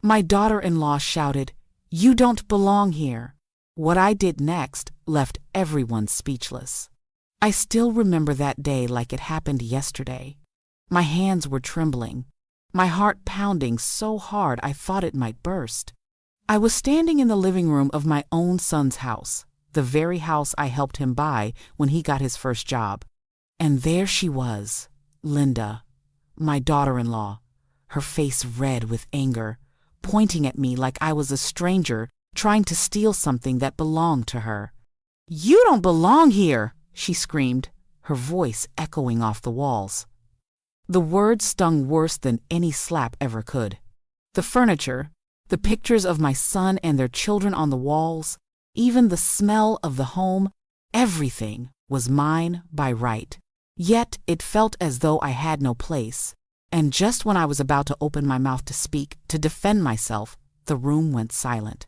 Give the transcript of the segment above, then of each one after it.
My daughter-in-law shouted, "You don't belong here." What I did next left everyone speechless. I still remember that day like it happened yesterday. My hands were trembling, my heart pounding so hard I thought it might burst. I was standing in the living room of my own son's house, the very house I helped him buy when he got his first job. And there she was, Linda, my daughter-in-law, her face red with anger, pointing at me like I was a stranger trying to steal something that belonged to her. "You don't belong here!" she screamed, her voice echoing off the walls. The words stung worse than any slap ever could. The furniture, the pictures of my son and their children on the walls, even the smell of the home, everything was mine by right. Yet it felt as though I had no place, and just when I was about to open my mouth to speak, to defend myself, the room went silent.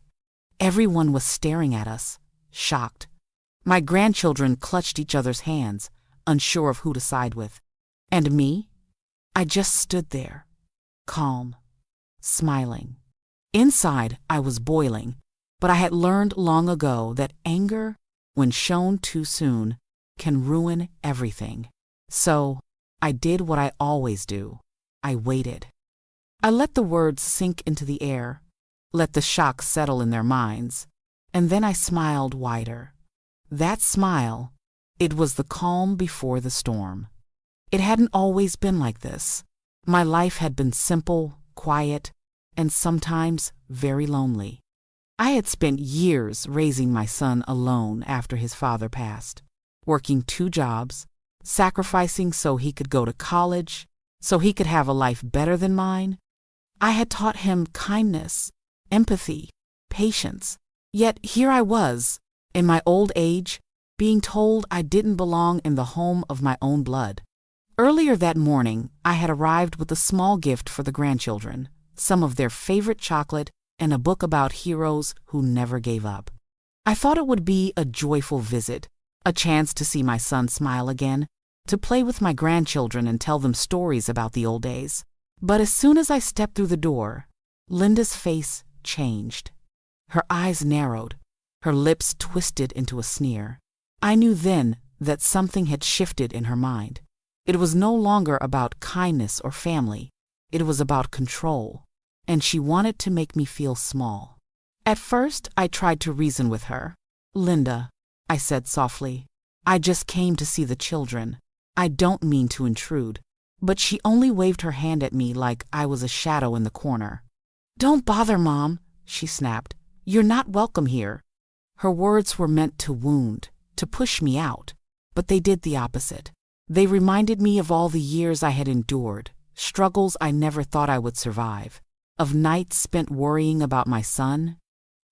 Everyone was staring at us, shocked. My grandchildren clutched each other's hands, unsure of who to side with. And me? I just stood there, calm, smiling. Inside, I was boiling, but I had learned long ago that anger, when shown too soon, can ruin everything. So, I did what I always do. I waited. I let the words sink into the air, let the shock settle in their minds, and then I smiled wider. That smile, it was the calm before the storm. It hadn't always been like this. My life had been simple, quiet, and sometimes very lonely. I had spent years raising my son alone after his father passed, working 2 jobs, sacrificing so he could go to college, so he could have a life better than mine. I had taught him kindness, empathy, patience. Yet here I was, in my old age, being told I didn't belong in the home of my own blood. Earlier that morning, I had arrived with a small gift for the grandchildren, some of their favorite chocolate and a book about heroes who never gave up. I thought it would be a joyful visit, a chance to see my son smile again, to play with my grandchildren and tell them stories about the old days. But as soon as I stepped through the door, Linda's face changed. Her eyes narrowed, her lips twisted into a sneer. I knew then that something had shifted in her mind. It was no longer about kindness or family. It was about control, and she wanted to make me feel small. At first, I tried to reason with her. "Linda," I said softly, "I just came to see the children. I don't mean to intrude." But she only waved her hand at me like I was a shadow in the corner. "Don't bother, Mom," she snapped. "You're not welcome here." Her words were meant to wound, to push me out, but they did the opposite. They reminded me of all the years I had endured, struggles I never thought I would survive, of nights spent worrying about my son,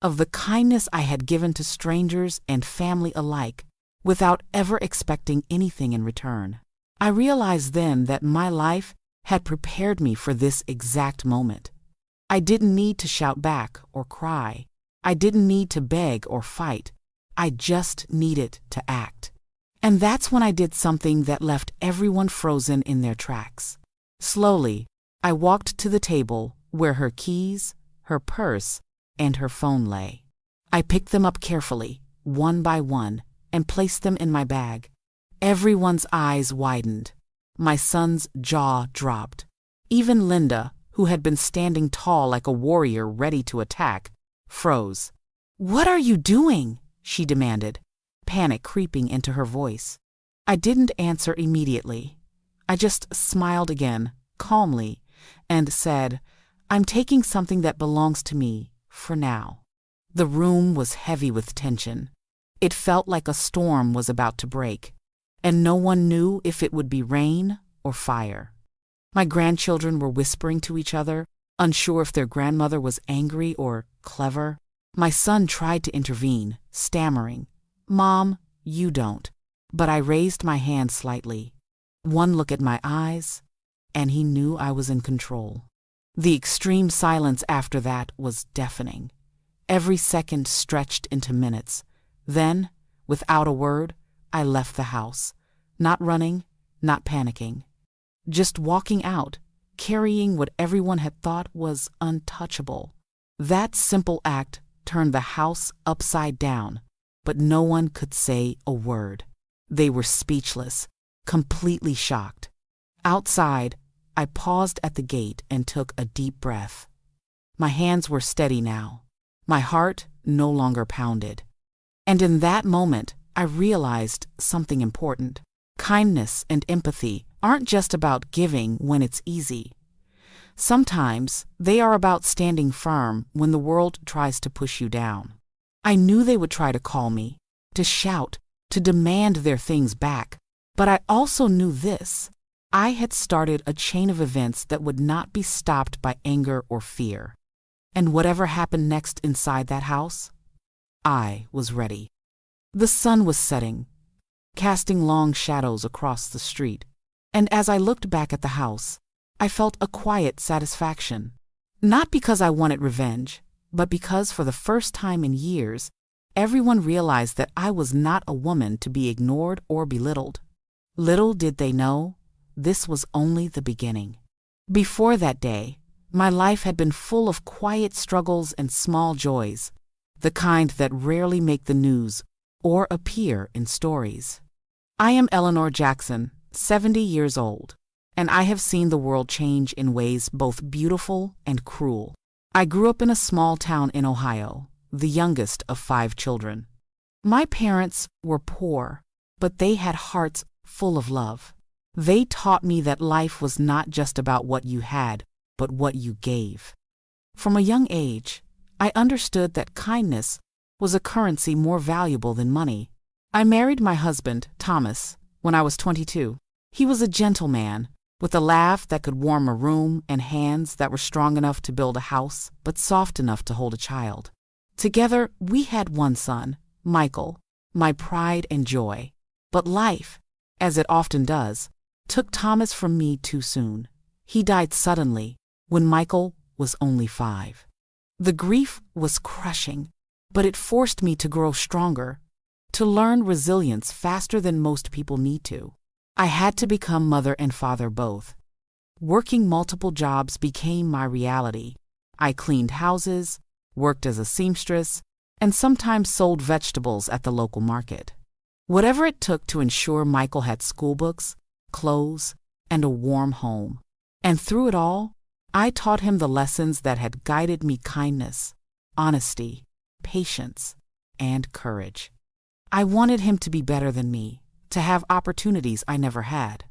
of the kindness I had given to strangers and family alike, without ever expecting anything in return. I realized then that my life had prepared me for this exact moment. I didn't need to shout back or cry. I didn't need to beg or fight. I just needed to act. And that's when I did something that left everyone frozen in their tracks. Slowly, I walked to the table where her keys, her purse, and her phone lay. I picked them up carefully, one by one, and placed them in my bag. Everyone's eyes widened. My son's jaw dropped. Even Linda, who had been standing tall like a warrior ready to attack, froze. "What are you doing?" she demanded, panic creeping into her voice. I didn't answer immediately. I just smiled again, calmly, and said, "I'm taking something that belongs to me, for now." The room was heavy with tension. It felt like a storm was about to break, and no one knew if it would be rain or fire. My grandchildren were whispering to each other, unsure if their grandmother was angry or clever. My son tried to intervene, stammering, "Mom, you don't." But I raised my hand slightly. One look at my eyes, and he knew I was in control. The extreme silence after that was deafening. Every second stretched into minutes. Then, without a word, I left the house, not running, not panicking, just walking out, carrying what everyone had thought was untouchable. That simple act turned the house upside down, but no one could say a word. They were speechless, completely shocked. Outside, I paused at the gate and took a deep breath. My hands were steady now. My heart no longer pounded. And in that moment, I realized something important. Kindness and empathy aren't just about giving when it's easy. Sometimes they are about standing firm when the world tries to push you down. I knew they would try to call me, to shout, to demand their things back, but I also knew this. I had started a chain of events that would not be stopped by anger or fear. And whatever happened next inside that house, I was ready. The sun was setting, casting long shadows across the street, and as I looked back at the house, I felt a quiet satisfaction. Not because I wanted revenge, but because for the first time in years, everyone realized that I was not a woman to be ignored or belittled. Little did they know, this was only the beginning. Before that day, my life had been full of quiet struggles and small joys, the kind that rarely make the news or appear in stories. I am Eleanor Jackson, 70 years old, and I have seen the world change in ways both beautiful and cruel. I grew up in a small town in Ohio, the youngest of 5 children. My parents were poor, but they had hearts full of love. They taught me that life was not just about what you had, but what you gave. From a young age, I understood that kindness was a currency more valuable than money. I married my husband, Thomas, when I was 22. He was a gentleman, with a laugh that could warm a room and hands that were strong enough to build a house, but soft enough to hold a child. Together, we had one son, Michael, my pride and joy. But life, as it often does, took Thomas from me too soon. He died suddenly, when Michael was only 5. The grief was crushing, but it forced me to grow stronger, to learn resilience faster than most people need to. I had to become mother and father both. Working multiple jobs became my reality. I cleaned houses, worked as a seamstress, and sometimes sold vegetables at the local market. Whatever it took to ensure Michael had school books, clothes, and a warm home. And through it all, I taught him the lessons that had guided me: kindness, honesty, patience, and courage. I wanted him to be better than me, to have opportunities I never had.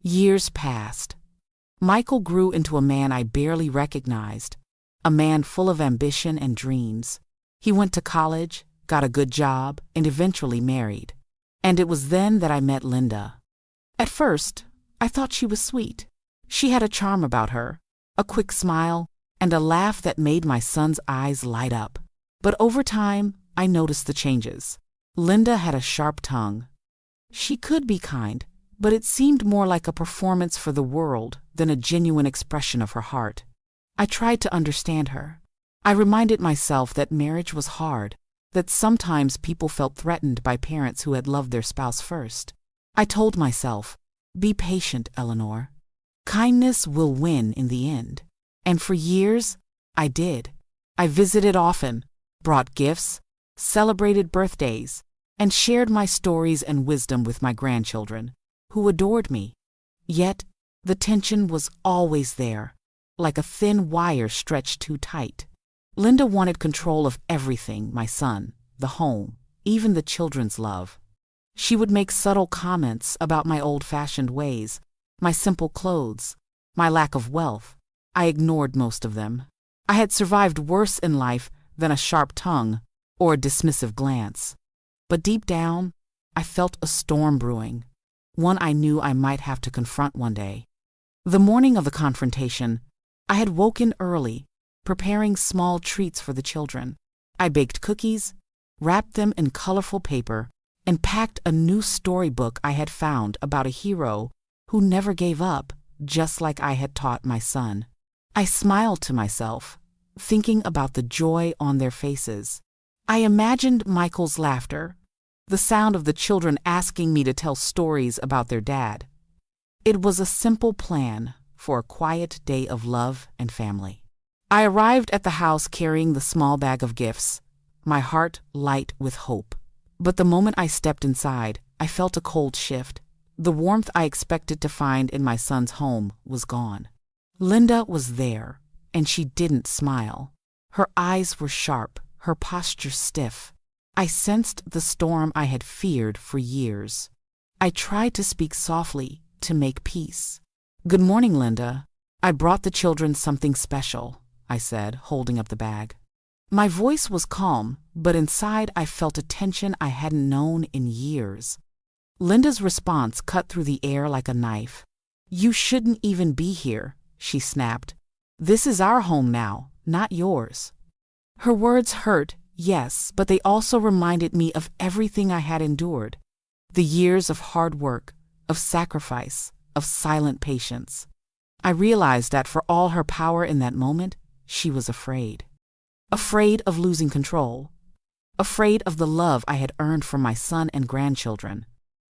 Years passed. Michael grew into a man I barely recognized, a man full of ambition and dreams. He went to college, got a good job, and eventually married. And it was then that I met Linda. At first, I thought she was sweet. She had a charm about her, a quick smile, and a laugh that made my son's eyes light up. But over time, I noticed the changes. Linda had a sharp tongue. She could be kind, but it seemed more like a performance for the world than a genuine expression of her heart. I tried to understand her. I reminded myself that marriage was hard, that sometimes people felt threatened by parents who had loved their spouse first. I told myself, be patient, Eleanor. Kindness will win in the end. And for years, I did. I visited often, brought gifts, celebrated birthdays, and shared my stories and wisdom with my grandchildren, who adored me. Yet, the tension was always there, like a thin wire stretched too tight. Linda wanted control of everything: my son, the home, even the children's love. She would make subtle comments about my old-fashioned ways, my simple clothes, my lack of wealth. I ignored most of them. I had survived worse in life than a sharp tongue or a dismissive glance. But deep down, I felt a storm brewing, one I knew I might have to confront one day. The morning of the confrontation, I had woken early, preparing small treats for the children. I baked cookies, wrapped them in colorful paper, and packed a new storybook I had found about a hero who never gave up, just like I had taught my son. I smiled to myself, thinking about the joy on their faces. I imagined Michael's laughter, the sound of the children asking me to tell stories about their dad. It was a simple plan, for a quiet day of love and family. I arrived at the house carrying the small bag of gifts, my heart light with hope. But the moment I stepped inside, I felt a cold shift. The warmth I expected to find in my son's home was gone. Linda was there, and she didn't smile. Her eyes were sharp, her posture stiff. I sensed the storm I had feared for years. I tried to speak softly, to make peace. "Good morning, Linda. I brought the children something special," I said, holding up the bag. My voice was calm, but inside I felt a tension I hadn't known in years. Linda's response cut through the air like a knife. "You shouldn't even be here," she snapped. "This is our home now, not yours." Her words hurt, yes, but they also reminded me of everything I had endured. The years of hard work, of sacrifice, of silent patience. I realized that for all her power in that moment, she was afraid. Afraid of losing control. Afraid of the love I had earned from my son and grandchildren.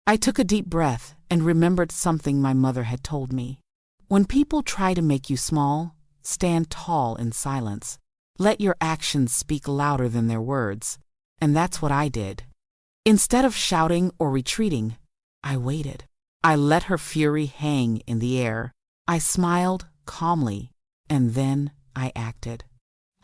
I took a deep breath and remembered something my mother had told me. When people try to make you small, stand tall in silence. Let your actions speak louder than their words. And that's what I did. Instead of shouting or retreating, I waited. I let her fury hang in the air. I smiled calmly, and then I acted.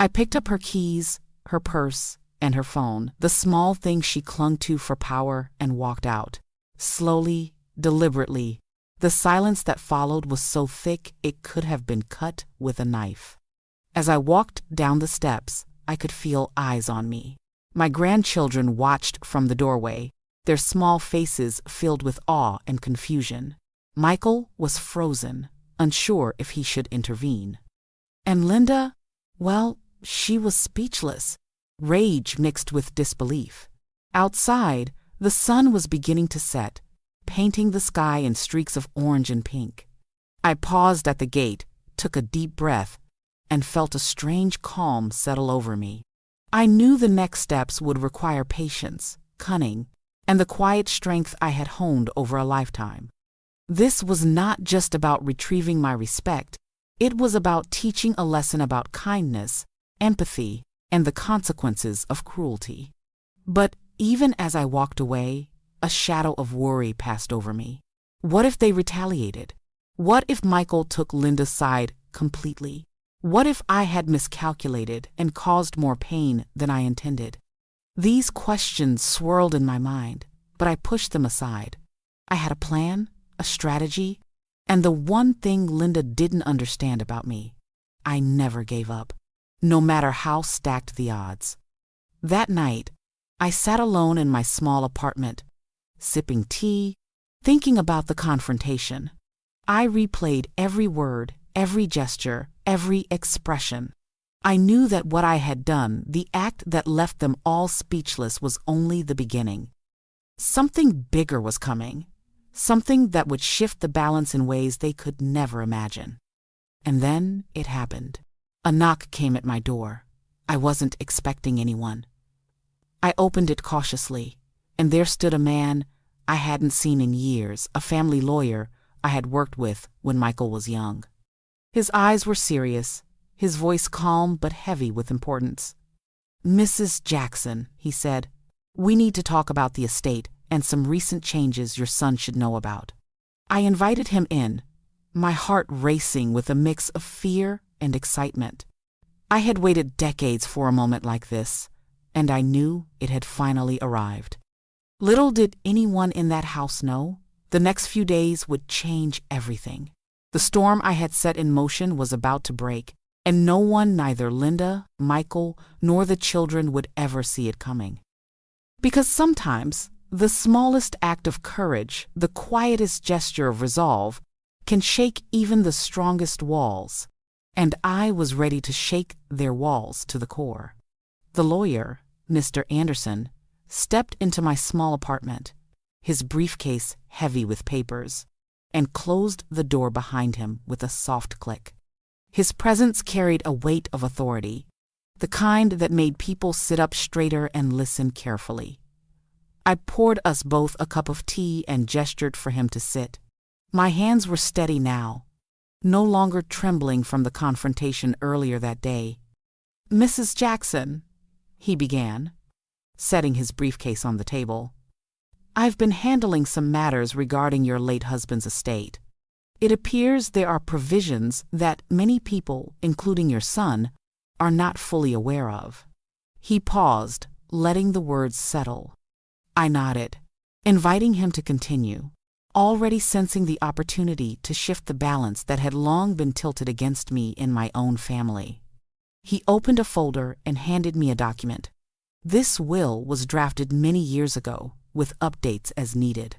I picked up her keys, her purse, and her phone, the small things she clung to for power, and walked out. Slowly, deliberately. The silence that followed was so thick it could have been cut with a knife. As I walked down the steps, I could feel eyes on me. My grandchildren watched from the doorway, their small faces filled with awe and confusion. Michael was frozen, unsure if he should intervene. And Linda, well, she was speechless, rage mixed with disbelief. Outside, the sun was beginning to set, painting the sky in streaks of orange and pink. I paused at the gate, took a deep breath, and felt a strange calm settle over me. I knew the next steps would require patience, cunning, and the quiet strength I had honed over a lifetime. This was not just about retrieving my respect, it was about teaching a lesson about kindness, empathy, and the consequences of cruelty. But even as I walked away, a shadow of worry passed over me. What if they retaliated? What if Michael took Linda's side completely? What if I had miscalculated and caused more pain than I intended? These questions swirled in my mind, but I pushed them aside. I had a plan, a strategy, and the one thing Linda didn't understand about me: I never gave up, no matter how stacked the odds. That night, I sat alone in my small apartment, sipping tea, thinking about the confrontation. I replayed every word, every gesture, every expression. I knew that what I had done, the act that left them all speechless, was only the beginning. Something bigger was coming, something that would shift the balance in ways they could never imagine. And then it happened. A knock came at my door. I wasn't expecting anyone. I opened it cautiously, and there stood a man I hadn't seen in years, a family lawyer I had worked with when Michael was young. His eyes were serious, his voice calm but heavy with importance. "Mrs. Jackson," he said, "we need to talk about the estate and some recent changes your son should know about." I invited him in, my heart racing with a mix of fear and excitement. I had waited decades for a moment like this, and I knew it had finally arrived. Little did anyone in that house know, the next few days would change everything. The storm I had set in motion was about to break, and no one, neither Linda, Michael, nor the children, would ever see it coming. Because sometimes, the smallest act of courage, the quietest gesture of resolve, can shake even the strongest walls, and I was ready to shake their walls to the core. The lawyer, Mr. Anderson, stepped into my small apartment, his briefcase heavy with papers, and closed the door behind him with a soft click. His presence carried a weight of authority, the kind that made people sit up straighter and listen carefully. I poured us both a cup of tea and gestured for him to sit. My hands were steady now, no longer trembling from the confrontation earlier that day. "Mrs. Jackson," he began, setting his briefcase on the table, "I've been handling some matters regarding your late husband's estate. It appears there are provisions that many people, including your son, are not fully aware of." He paused, letting the words settle. I nodded, inviting him to continue, already sensing the opportunity to shift the balance that had long been tilted against me in my own family. He opened a folder and handed me a document. This will was drafted many years ago, with updates as needed.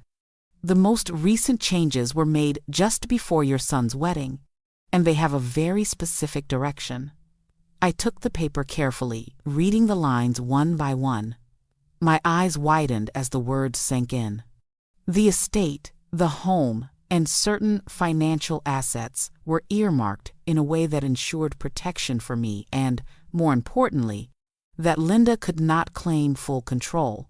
The most recent changes were made just before your son's wedding, and they have a very specific direction. I took the paper carefully, reading the lines one by one. My eyes widened as the words sank in. The estate, the home, and certain financial assets were earmarked in a way that ensured protection for me and, more importantly, that Linda could not claim full control.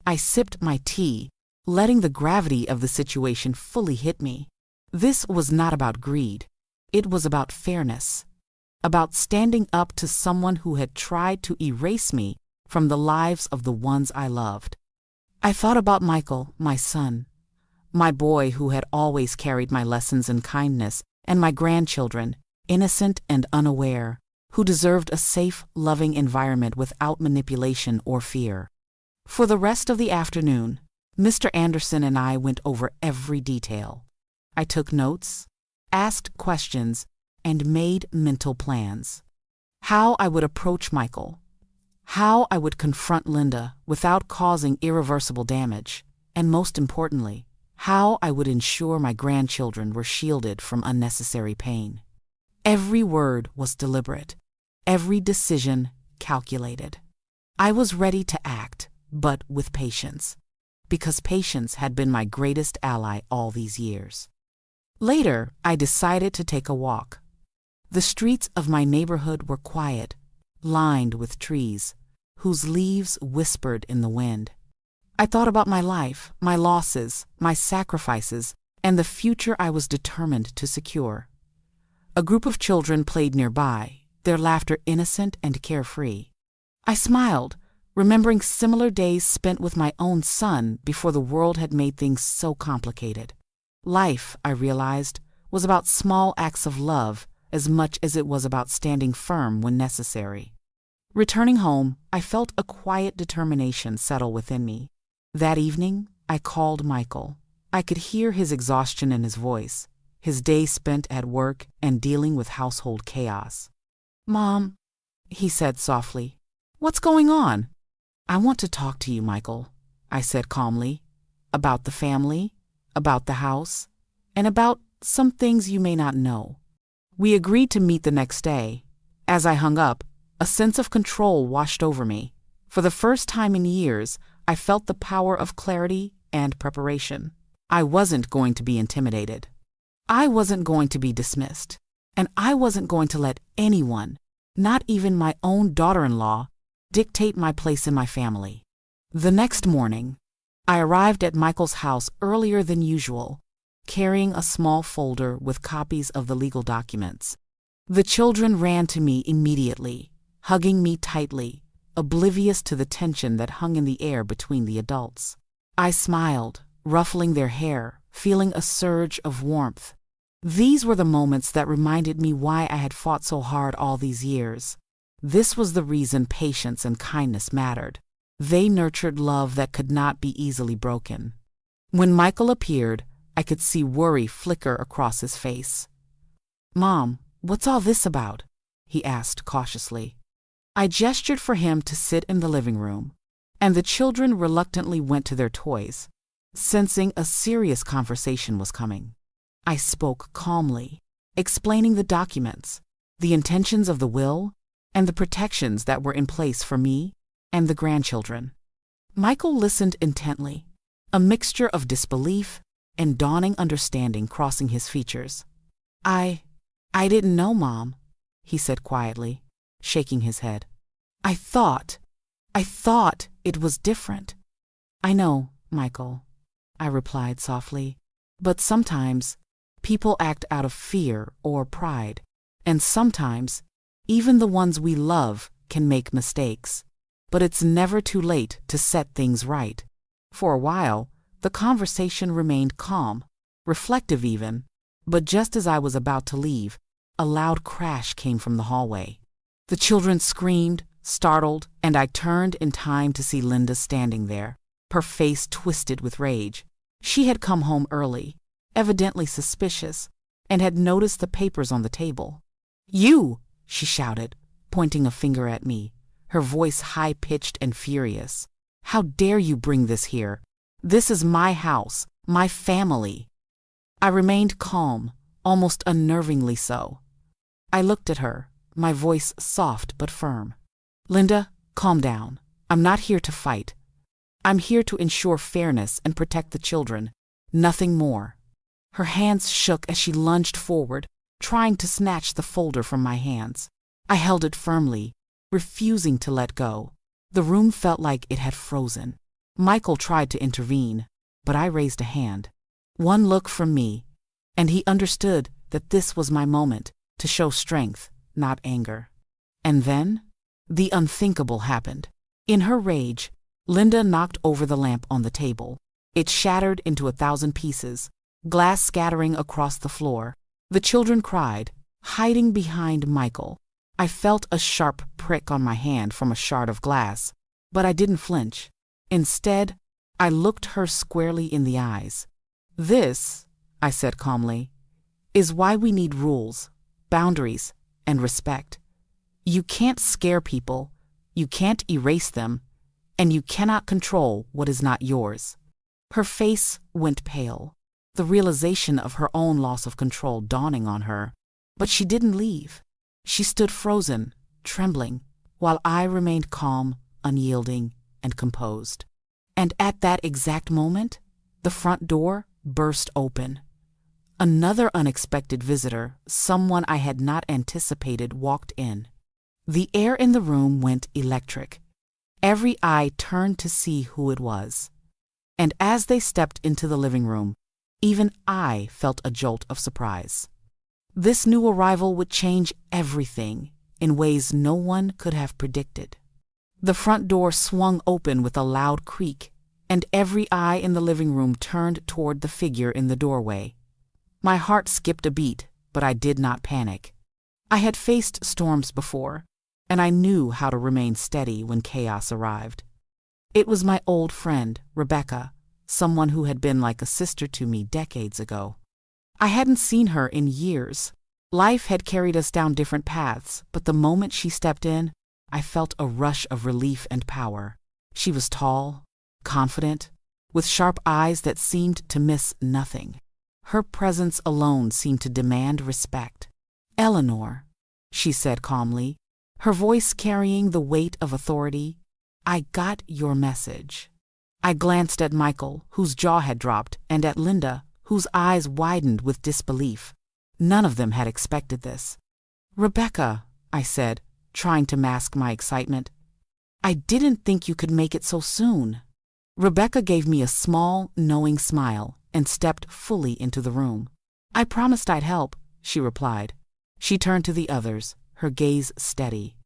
I sipped my tea, letting the gravity of the situation fully hit me. This was not about greed. It was about fairness, about standing up to someone who had tried to erase me from the lives of the ones I loved. I thought about Michael, my son, my boy who had always carried my lessons in kindness, and my grandchildren, innocent and unaware, who deserved a safe, loving environment without manipulation or fear. For the rest of the afternoon, Mr. Anderson and I went over every detail. I took notes, asked questions, and made mental plans. How I would approach Michael, how I would confront Linda without causing irreversible damage, and most importantly, how I would ensure my grandchildren were shielded from unnecessary pain. Every word was deliberate, every decision calculated. I was ready to act, but with patience, because patience had been my greatest ally all these years. Later, I decided to take a walk. The streets of my neighborhood were quiet, lined with trees, whose leaves whispered in the wind. I thought about my life, my losses, my sacrifices, and the future I was determined to secure. A group of children played nearby, their laughter innocent and carefree. I smiled, remembering similar days spent with my own son before the world had made things so complicated. Life, I realized, was about small acts of love as much as it was about standing firm when necessary. Returning home, I felt a quiet determination settle within me. That evening, I called Michael. I could hear his exhaustion in his voice, his day spent at work and dealing with household chaos. "Mom," he said softly, "what's going on?" "I want to talk to you, Michael," I said calmly, "about the family, about the house, and about some things you may not know." We agreed to meet the next day. As I hung up, a sense of control washed over me. For the first time in years, I felt the power of clarity and preparation. I wasn't going to be intimidated. I wasn't going to be dismissed. And I wasn't going to let anyone, not even my own daughter-in-law, dictate my place in my family. The next morning, I arrived at Michael's house earlier than usual, carrying a small folder with copies of the legal documents. The children ran to me immediately, hugging me tightly, oblivious to the tension that hung in the air between the adults. I smiled, ruffling their hair, feeling a surge of warmth. These were the moments that reminded me why I had fought so hard all these years. This was the reason patience and kindness mattered. They nurtured love that could not be easily broken. When Michael appeared, I could see worry flicker across his face. "Mom, what's all this about?" he asked cautiously. I gestured for him to sit in the living room, and the children reluctantly went to their toys, sensing a serious conversation was coming. I spoke calmly, explaining the documents, the intentions of the will, and the protections that were in place for me and the grandchildren. Michael listened intently, a mixture of disbelief and dawning understanding crossing his features. I didn't know, Mom," he said quietly, shaking his head. I thought it was different." "I know, Michael," I replied softly, "but sometimes People act out of fear or pride, and sometimes, even the ones we love can make mistakes. But it's never too late to set things right. For a while, the conversation remained calm, reflective even, but just as I was about to leave, a loud crash came from the hallway. The children screamed, startled, and I turned in time to see Linda standing there, her face twisted with rage. She had come home early, evidently suspicious, and had noticed the papers on the table. "You!" she shouted, pointing a finger at me, her voice high-pitched and furious. "How dare you bring this here? This is my house, my family." I remained calm, almost unnervingly so. I looked at her, my voice soft but firm. "Linda, calm down. I'm not here to fight. I'm here to ensure fairness and protect the children, nothing more." Her hands shook as she lunged forward, trying to snatch the folder from my hands. I held it firmly, refusing to let go. The room felt like it had frozen. Michael tried to intervene, but I raised a hand. One look from me, and he understood that this was my moment to show strength, not anger. And then, the unthinkable happened. In her rage, Linda knocked over the lamp on the table. It shattered into 1,000 pieces, glass scattering across the floor. The children cried, hiding behind Michael. I felt a sharp prick on my hand from a shard of glass, but I didn't flinch. Instead, I looked her squarely in the eyes. "This," I said calmly, "is why we need rules, boundaries, and respect. You can't scare people, you can't erase them, and you cannot control what is not yours." Her face went pale, the realization of her own loss of control dawning on her. But she didn't leave. She stood frozen, trembling, while I remained calm, unyielding, and composed. And at that exact moment, the front door burst open. Another unexpected visitor, someone I had not anticipated, walked in. The air in the room went electric. Every eye turned to see who it was. And as they stepped into the living room, even I felt a jolt of surprise. This new arrival would change everything in ways no one could have predicted. The front door swung open with a loud creak, and every eye in the living room turned toward the figure in the doorway. My heart skipped a beat, but I did not panic. I had faced storms before, and I knew how to remain steady when chaos arrived. It was my old friend, Rebecca, someone who had been like a sister to me decades ago. I hadn't seen her in years. Life had carried us down different paths, but the moment she stepped in, I felt a rush of relief and power. She was tall, confident, with sharp eyes that seemed to miss nothing. Her presence alone seemed to demand respect. "Eleanor," she said calmly, her voice carrying the weight of authority, "I got your message." I glanced at Michael, whose jaw had dropped, and at Linda, whose eyes widened with disbelief. None of them had expected this. "Rebecca," I said, trying to mask my excitement, "I didn't think you could make it so soon." Rebecca gave me a small, knowing smile and stepped fully into the room. "I promised I'd help," she replied. She turned to the others, her gaze steady.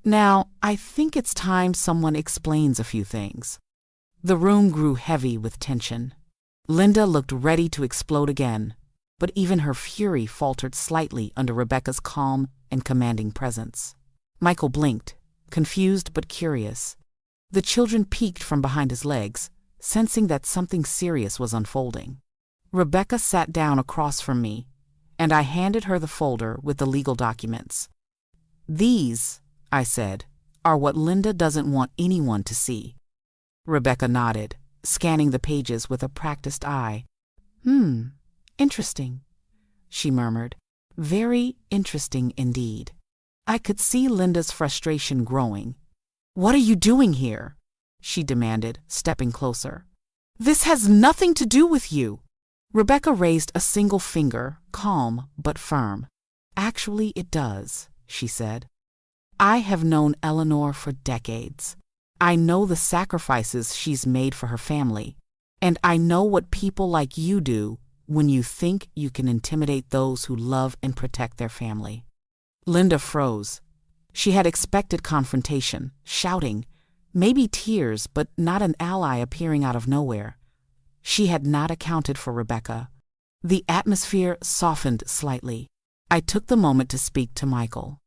"Now, I think it's time someone explains a few things." The room grew heavy with tension. Linda looked ready to explode again, but even her fury faltered slightly under Rebecca's calm and commanding presence. Michael blinked, confused but curious. The children peeked from behind his legs, sensing that something serious was unfolding. Rebecca sat down across from me, and I handed her the folder with the legal documents. "These," I said, "are what Linda doesn't want anyone to see." Rebecca nodded, scanning the pages with a practiced eye. Interesting," she murmured. "Very interesting indeed." I could see Linda's frustration growing. "What are you doing here?" she demanded, stepping closer. "This has nothing to do with you." Rebecca raised a single finger, calm but firm. "Actually, it does," she said. "I have known Eleanor for decades. I know the sacrifices she's made for her family, and I know what people like you do when you think you can intimidate those who love and protect their family. Linda froze. She had expected confrontation, shouting, maybe tears, but not an ally appearing out of nowhere. She had not accounted for Rebecca. The atmosphere softened slightly. I took the moment to speak to Michael.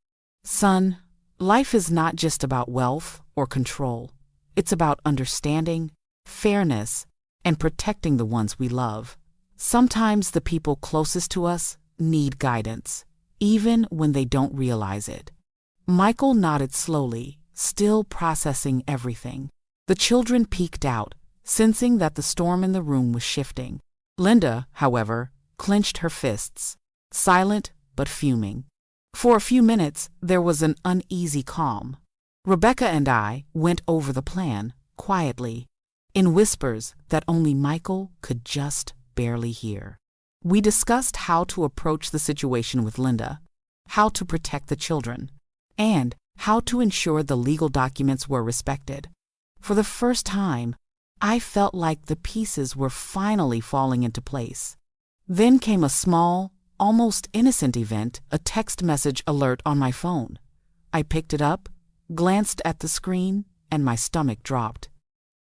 Son, life is not just about wealth or control. It's about understanding, fairness, and protecting the ones we love. Sometimes the people closest to us need guidance, even when they don't realize it. Michael nodded slowly, still processing everything. The children peeked out, sensing that the storm in the room was shifting. Linda, however, clenched her fists, silent but fuming. For a few minutes, there was an uneasy calm. Rebecca and I went over the plan, quietly, in whispers that only Michael could just barely hear. We discussed how to approach the situation with Linda, how to protect the children, and how to ensure the legal documents were respected. For the first time, I felt like the pieces were finally falling into place. Then came a small, almost innocent event, a text message alert on my phone. I picked it up, glanced at the screen, and my stomach dropped.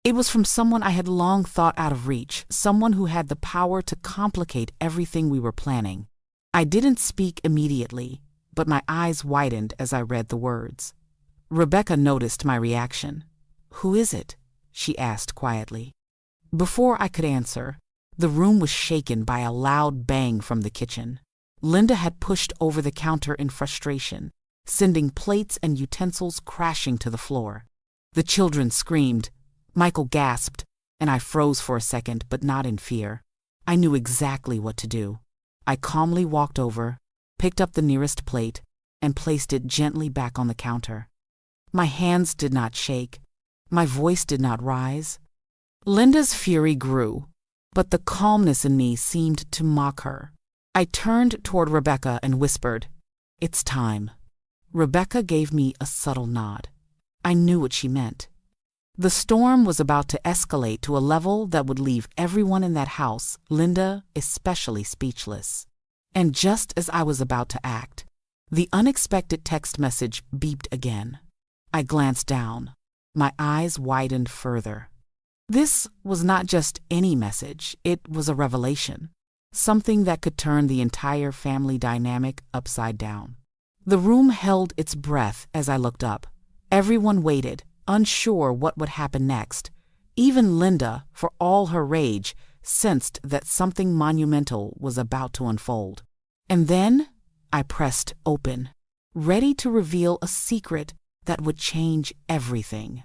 It was from someone I had long thought out of reach, someone who had the power to complicate everything we were planning. I didn't speak immediately, but my eyes widened as I read the words. Rebecca noticed my reaction. "Who is it?" she asked quietly. Before I could answer, the room was shaken by a loud bang from the kitchen. Linda had pushed over the counter in frustration, sending plates and utensils crashing to the floor. The children screamed. Michael gasped, and I froze for a second, but not in fear. I knew exactly what to do. I calmly walked over, picked up the nearest plate, and placed it gently back on the counter. My hands did not shake. My voice did not rise. Linda's fury grew, but the calmness in me seemed to mock her. I turned toward Rebecca and whispered, "It's time." Rebecca gave me a subtle nod. I knew what she meant. The storm was about to escalate to a level that would leave everyone in that house, Linda especially, speechless. And just as I was about to act, the unexpected text message beeped again. I glanced down. My eyes widened further. This was not just any message, it was a revelation, something that could turn the entire family dynamic upside down. The room held its breath as I looked up. Everyone waited, unsure what would happen next. Even Linda, for all her rage, sensed that something monumental was about to unfold. And then I pressed open, ready to reveal a secret that would change everything.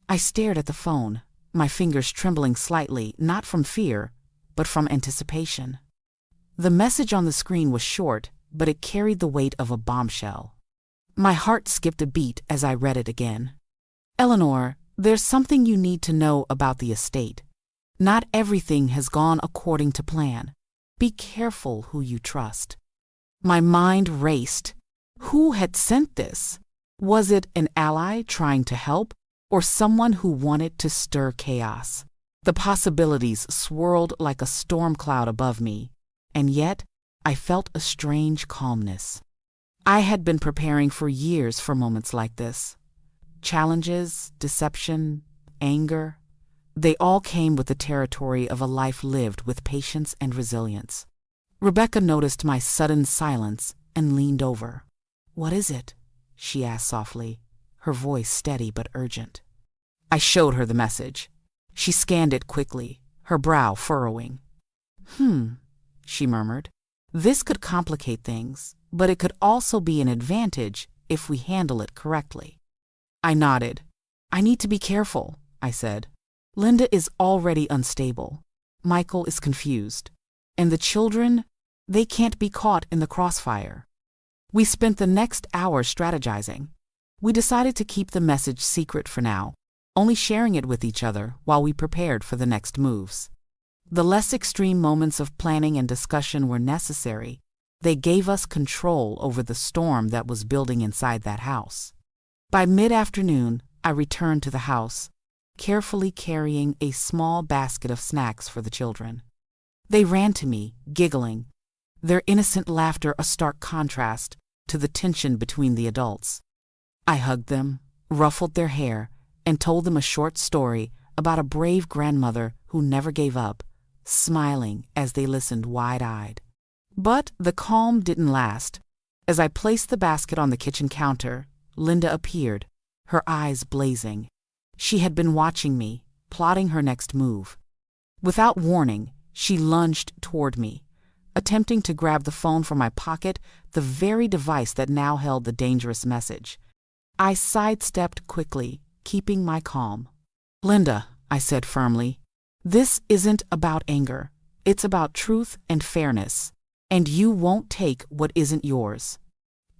I stared at the phone, my fingers trembling slightly, not from fear, but from anticipation. The message on the screen was short, but it carried the weight of a bombshell. My heart skipped a beat as I read it again. "Eleanor, there's something you need to know about the estate. Not everything has gone according to plan. Be careful who you trust." My mind raced. Who had sent this? Was it an ally trying to help, or someone who wanted to stir chaos? The possibilities swirled like a storm cloud above me, and yet I felt a strange calmness. I had been preparing for years for moments like this. Challenges, deception, anger, they all came with the territory of a life lived with patience and resilience. Rebecca noticed my sudden silence and leaned over. "What is it?" she asked softly, her voice steady but urgent. I showed her the message. She scanned it quickly, her brow furrowing. She murmured. "This could complicate things, but it could also be an advantage if we handle it correctly." I nodded. "I need to be careful," I said. "Linda is already unstable. Michael is confused. And the children, they can't be caught in the crossfire." We spent the next hour strategizing. We decided to keep the message secret for now, only sharing it with each other while we prepared for the next moves. The less extreme moments of planning and discussion were necessary. They gave us control over the storm that was building inside that house. By mid-afternoon, I returned to the house, carefully carrying a small basket of snacks for the children. They ran to me, giggling, their innocent laughter a stark contrast to the tension between the adults. I hugged them, ruffled their hair, and told them a short story about a brave grandmother who never gave up, smiling as they listened wide-eyed. But the calm didn't last. As I placed the basket on the kitchen counter, Linda appeared, her eyes blazing. She had been watching me, plotting her next move. Without warning, she lunged toward me, attempting to grab the phone from my pocket, the very device that now held the dangerous message. I sidestepped quickly, keeping my calm. "Linda," I said firmly, "this isn't about anger. It's about truth and fairness, and you won't take what isn't yours."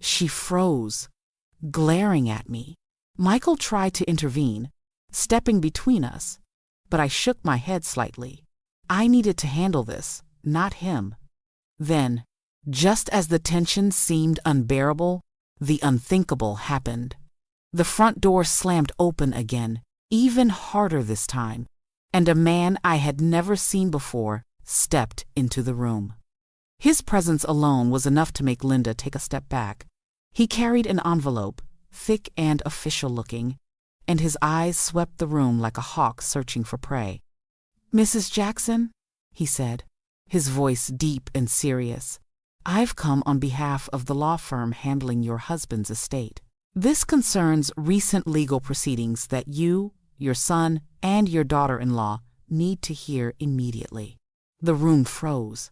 She froze, glaring at me. Michael tried to intervene, stepping between us, but I shook my head slightly. I needed to handle this, not him. Then, just as the tension seemed unbearable, the unthinkable happened. The front door slammed open again, even harder this time, and a man I had never seen before stepped into the room. His presence alone was enough to make Linda take a step back. He carried an envelope, thick and official-looking, and his eyes swept the room like a hawk searching for prey. "Mrs. Jackson," he said, his voice deep and serious, "I've come on behalf of the law firm handling your husband's estate. This concerns recent legal proceedings that you, your son, and your daughter-in-law need to hear immediately." The room froze.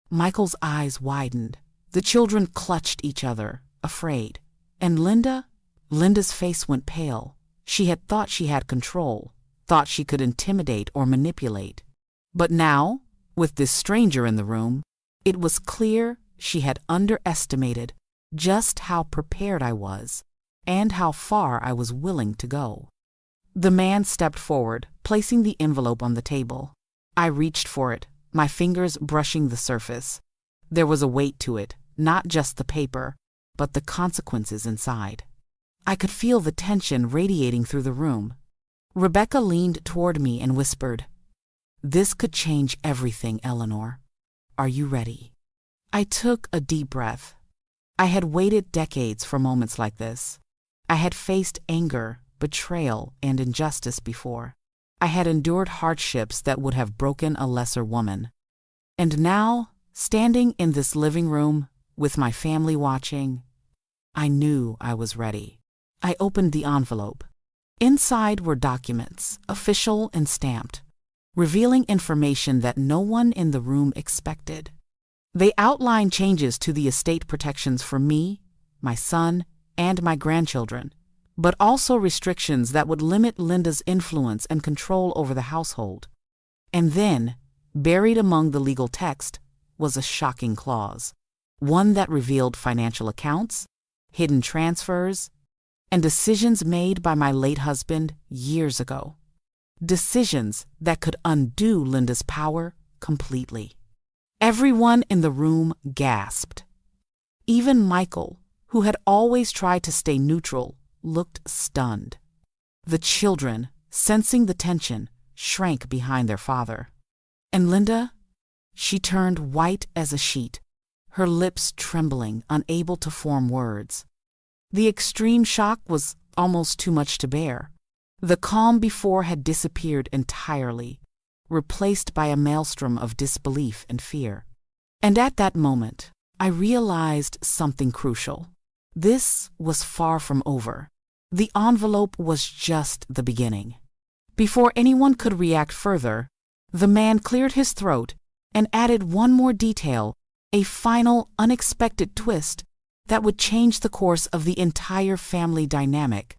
Michael's eyes widened. The children clutched each other, afraid. And Linda's face went pale. She had thought she had control, thought she could intimidate or manipulate. But now, with this stranger in the room, it was clear she had underestimated just how prepared I was and how far I was willing to go. The man stepped forward, placing the envelope on the table. I reached for it, my fingers brushing the surface. There was a weight to it, not just the paper, but the consequences inside. I could feel the tension radiating through the room. Rebecca leaned toward me and whispered, "This could change everything, Eleanor. Are you ready?" I took a deep breath. I had waited decades for moments like this. I had faced anger, betrayal, and injustice before. I had endured hardships that would have broken a lesser woman. And now, standing in this living room, with my family watching, I knew I was ready. I opened the envelope. Inside were documents, official and stamped, revealing information that no one in the room expected. They outlined changes to the estate protections for me, my son, and my grandchildren, but also restrictions that would limit Linda's influence and control over the household. And then, buried among the legal text, was a shocking clause, one that revealed financial accounts, hidden transfers, and decisions made by my late husband years ago. Decisions that could undo Linda's power completely. Everyone in the room gasped. Even Michael, who had always tried to stay neutral, looked stunned. The children, sensing the tension, shrank behind their father. And Linda? She turned white as a sheet, her lips trembling, unable to form words. The extreme shock was almost too much to bear. The calm before had disappeared entirely, replaced by a maelstrom of disbelief and fear. And at that moment, I realized something crucial. This was far from over. The envelope was just the beginning. Before anyone could react further, the man cleared his throat and added one more detail, a final, unexpected twist that would change the course of the entire family dynamic.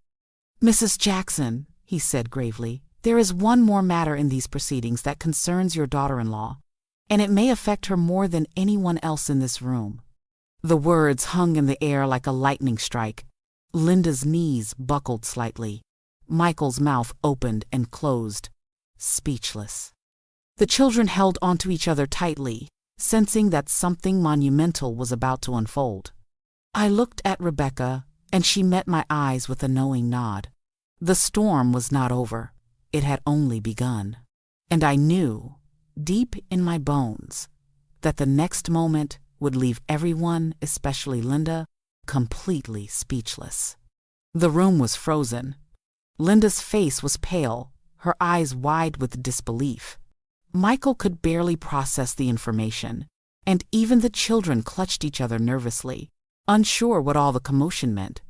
"Mrs. Jackson," he said gravely, "there is one more matter in these proceedings that concerns your daughter-in-law, and it may affect her more than anyone else in this room." The words hung in the air like a lightning strike. Linda's knees buckled slightly. Michael's mouth opened and closed, speechless. The children held onto each other tightly, sensing that something monumental was about to unfold. I looked at Rebecca, and she met my eyes with a knowing nod. The storm was not over. It had only begun. And I knew deep in my bones, that the next moment would leave everyone, especially Linda, completely speechless. The room was frozen. Linda's face was pale, her eyes wide with disbelief. Michael could barely process the information, and even the children clutched each other nervously, unsure what all the commotion meant.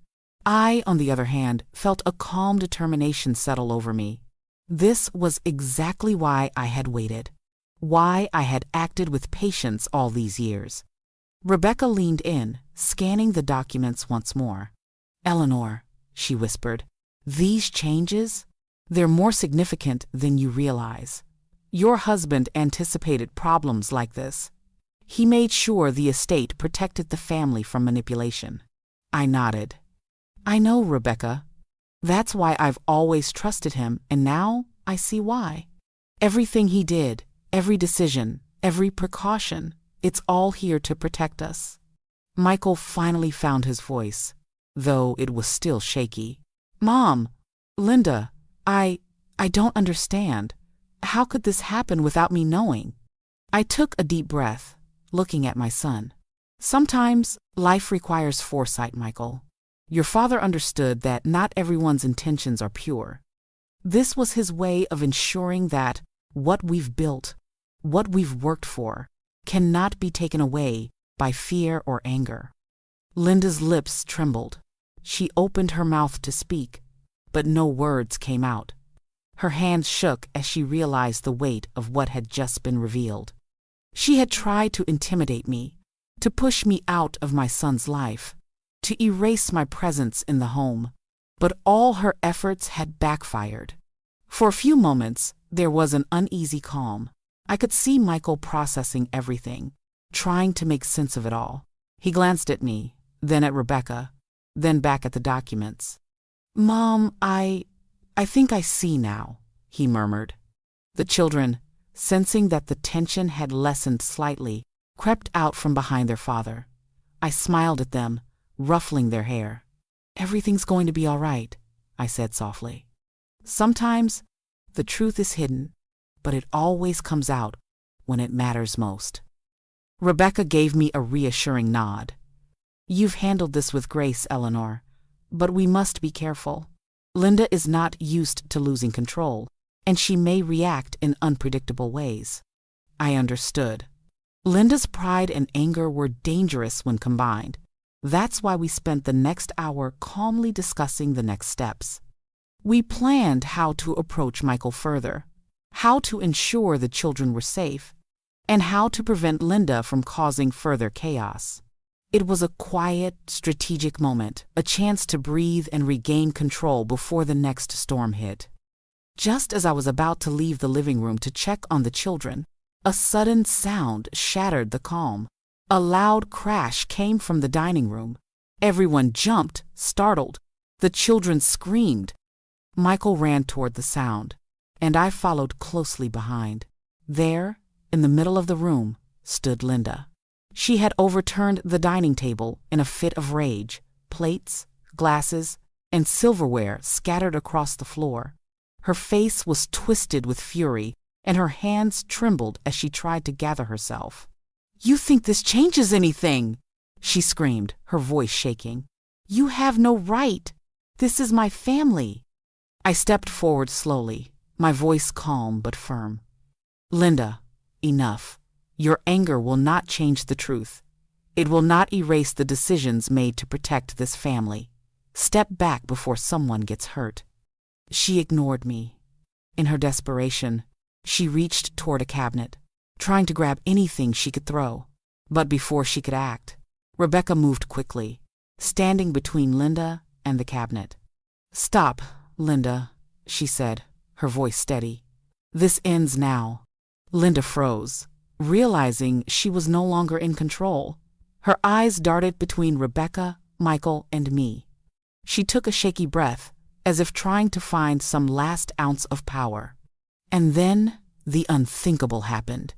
I, on the other hand, felt a calm determination settle over me. This was exactly why I had waited, why I had acted with patience all these years. Rebecca leaned in, scanning the documents once more. "Eleanor," she whispered, "these changes? They're more significant than you realize. Your husband anticipated problems like this. He made sure the estate protected the family from manipulation." I nodded. "I know, Rebecca. That's why I've always trusted him, and now I see why. Everything he did, every decision, every precaution, it's all here to protect us." Michael finally found his voice, though it was still shaky. "Mom, Linda, I don't understand. How could this happen without me knowing?" I took a deep breath, looking at my son. "Sometimes life requires foresight, Michael. Your father understood that not everyone's intentions are pure. This was his way of ensuring that what we've built, what we've worked for, cannot be taken away by fear or anger." Linda's lips trembled. She opened her mouth to speak, but no words came out. Her hands shook as she realized the weight of what had just been revealed. She had tried to intimidate me, to push me out of my son's life, to erase my presence in the home, but all her efforts had backfired. For a few moments, there was an uneasy calm. I could see Michael processing everything, trying to make sense of it all. He glanced at me, then at Rebecca, then back at the documents. "Mom, I think I see now," he murmured. The children, sensing that the tension had lessened slightly, crept out from behind their father. I smiled at them, ruffling their hair. "Everything's going to be all right," I said softly. Sometimes the truth is hidden, but it always comes out when it matters most. Rebecca gave me a reassuring nod. "You've handled this with grace, Eleanor, but we must be careful. Linda is not used to losing control, and she may react in unpredictable ways." I understood. Linda's pride and anger were dangerous when combined. That's why we spent the next hour calmly discussing the next steps. We planned how to approach Michael further, how to ensure the children were safe, and how to prevent Linda from causing further chaos. It was a quiet, strategic moment, a chance to breathe and regain control before the next storm hit. Just as I was about to leave the living room to check on the children, a sudden sound shattered the calm. A loud crash came from the dining room. Everyone jumped, startled. The children screamed. Michael ran toward the sound, and I followed closely behind. There, in the middle of the room, stood Linda. She had overturned the dining table in a fit of rage, plates, glasses, and silverware scattered across the floor. Her face was twisted with fury, and her hands trembled as she tried to gather herself. "You think this changes anything?" she screamed, her voice shaking. "You have no right. This is my family." I stepped forward slowly, my voice calm but firm. "Linda, enough. Your anger will not change the truth. It will not erase the decisions made to protect this family. Step back before someone gets hurt." She ignored me. In her desperation, she reached toward a cabinet, trying to grab anything she could throw. But before she could act, Rebecca moved quickly, standing between Linda and the cabinet. "Stop, Linda," she said, her voice steady. "This ends now." Linda froze, realizing she was no longer in control. Her eyes darted between Rebecca, Michael, and me. She took a shaky breath, as if trying to find some last ounce of power. And then the unthinkable happened.